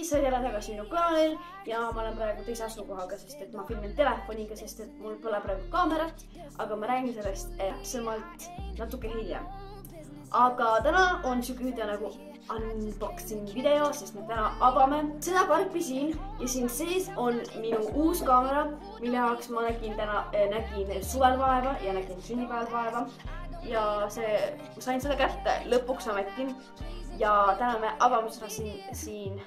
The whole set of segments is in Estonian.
sa oled jälle tagasi minu kanalil ja ma olen praegu teise asukohaga, sest et ma filmin telefoniga, sest et mul pole praegu kaamerat, aga ma räägin sellest täpsemalt natuke hiljem. Aga täna on siuke video nagu unboxing video, sest me täna avame seda karpi siin ja siin sees on minu uus kaamera, mille jaoks ma nägin suvel vaeva ja nägin sünnipäeval vaeva ja sain selle kätte lõpuks ometi. Ja täna me avame seda siin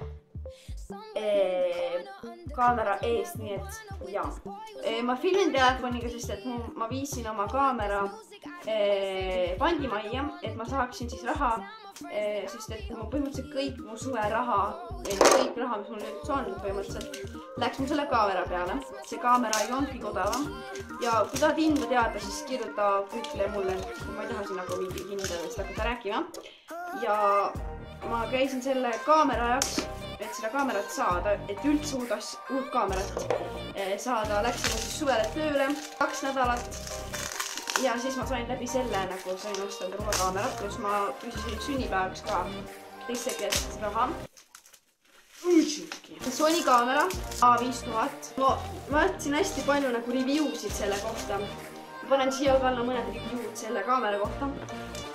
kaamera eest, nii et jaa. Ma filmin telefoniga, sest et ma viisin oma kaamera pandimajja, et ma saaksin siis raha, sest et põhimõtteliselt kõik mu suveraha või kõik raha, mis mul nüüd on põhimõtteliselt, läks mu selle kaamera peale. See kaamera ei olnud kõige odavam ja kui tahad hinda teada, siis kirjuta kõigile mulle, ma ei taha siin nagu mingi hindadest hakata rääkima. Ja ma käisin selle kaamera jaoks, et seda kaamerat saada, et üldse uut kaamerat saada, läksin siis suvele tööle 2 nädalat ja siis ma sain läbi selle nagu sain osta endale uue kaamerat, kus ma küsisin sünnipäevaks ka teiste käest raha. Sony kaamera A5000. Ma vaatasin hästi palju nagu review'sid selle kohta. Ma panen siia ka alla mõned review'd selle kaamera kohta.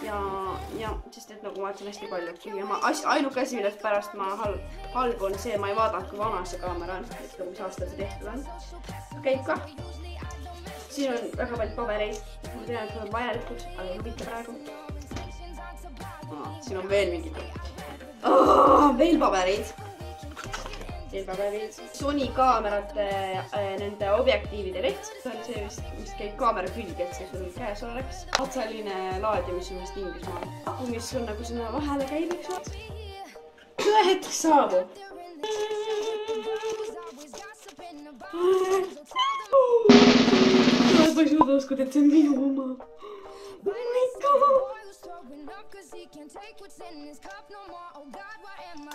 Ja sest et nagu ma vaatasin hästi palju. Ainuke asi, millest pärast ma halb on see, ma ei vaadanud, kui vana see kaamera on, et mis aastal see tehtud on. Käib ka. Siin on väga palju pabereid. Ma tean, et need on vajalikud, aga ei huvita praegu. Siin on veel mingid. Veel pabereid. Sony kaamerate nende objektiivide leht. See on see, mis käib kaamera külge, et see sul käes oleks. Otsaline laadija, mis on vist Inglismaal. Aku, mis on nagu sinna vahele käib, eks vaat. Tõe hetk saabub. Ma ei suuda uskuda, et see on minu oma.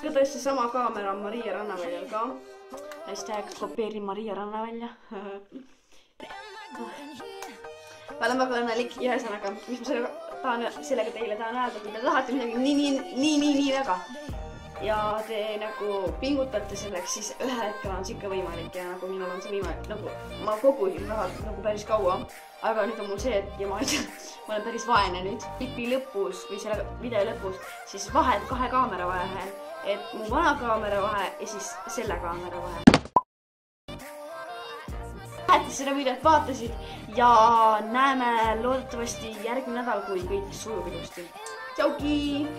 Tõesti sama kaamera on Maria Rannaväljal ka. Hashtag kopeerin Maria Rannavälja. Ma olen väga õnnelik ühesõnaga, mis ma sellega teile tahan öelda, kui te tahate midagi nii väga. Ja te nagu pingutate selleks, siis ühe hetkel on siuke võimalik ja nagu minul on see võimalik, nagu ma kogusin raha nagu päris kaua, aga nüüd on mul see, et ma olen päris vaene nüüd. Klipi lõpus või selle video lõpus siis vahed 2 kaamera vahel, et mu vana kaamera vahe ja siis selle kaamera vahe. Lähetes seda videot vaatasid ja näeme loodetavasti järgmine nädal, kui kõik sujub ilusti. Tšauki!